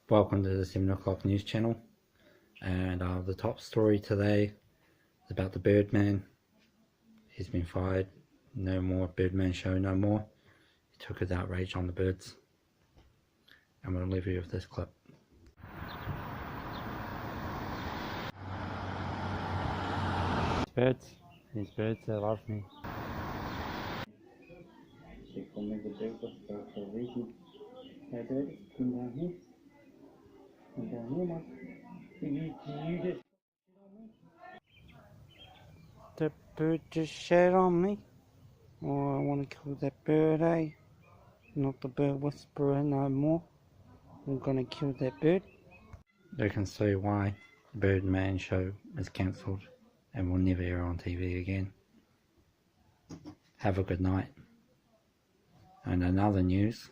Welcome to the 7 o'clock news channel, and the top story today is about the Birdman. He's been fired. No more Birdman show, no more. He took his outrage on the birds. I'm going to leave you with this clip. These birds, they love me. They call me the bird whisperer for a reason. Hey bird, come down here. Come down here, mate. You just... The bird just shat on me. Oh, I want to kill that bird, eh? Not the bird whisperer no more. I'm gonna kill that bird. You can see why the Birdman show is cancelled and will never air on TV again. Have a good night. And in other news,